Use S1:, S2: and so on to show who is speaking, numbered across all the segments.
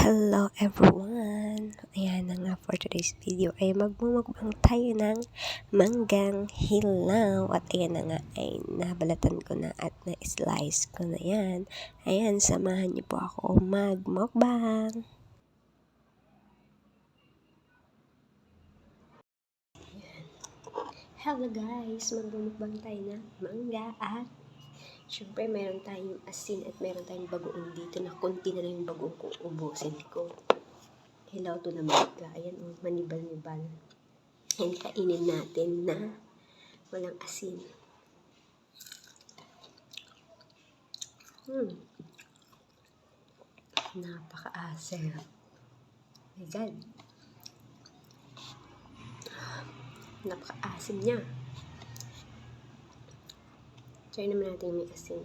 S1: Hello everyone! Ayan na nga, for today's video ay magmumukbang tayo ng manggang hilaw. At ayan na nga, ay nabalatan ko na at na-slice ko na yan. Ayan, samahan niyo po ako magmukbang. Hello guys! Magmumukbang tayo ng mangga at syempre, meron tayong asin at meron tayong bagoong dito na konti na lang yung bagoong kung ubusin ko. Hilaw to na mangga. Ayan, manibal-nibal. Ayan, kainin natin na walang asin. Napaka-asin. My God. Napaka-asin niya. Try naman natin may asin.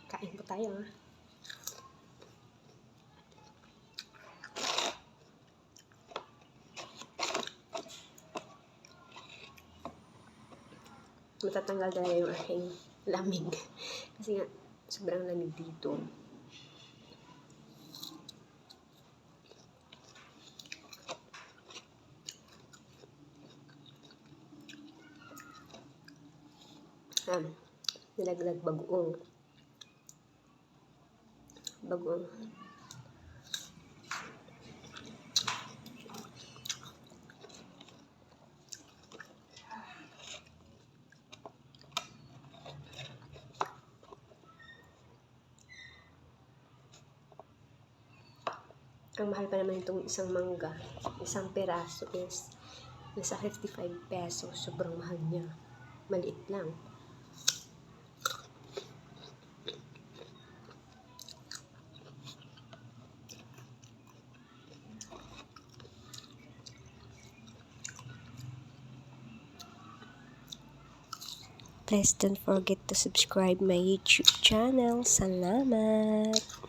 S1: Kain po tayo, ha? Matatanggal talaga yung aking lamig. Kasi nga, sobrang lamig dito. Nilaglag bagoong. Ang mahal pa naman itong isang mangga. Isang peraso is nasa 55 pesos. Sobrang mahal niya. Maliit lang. Please don't forget to subscribe my YouTube channel. Salamat!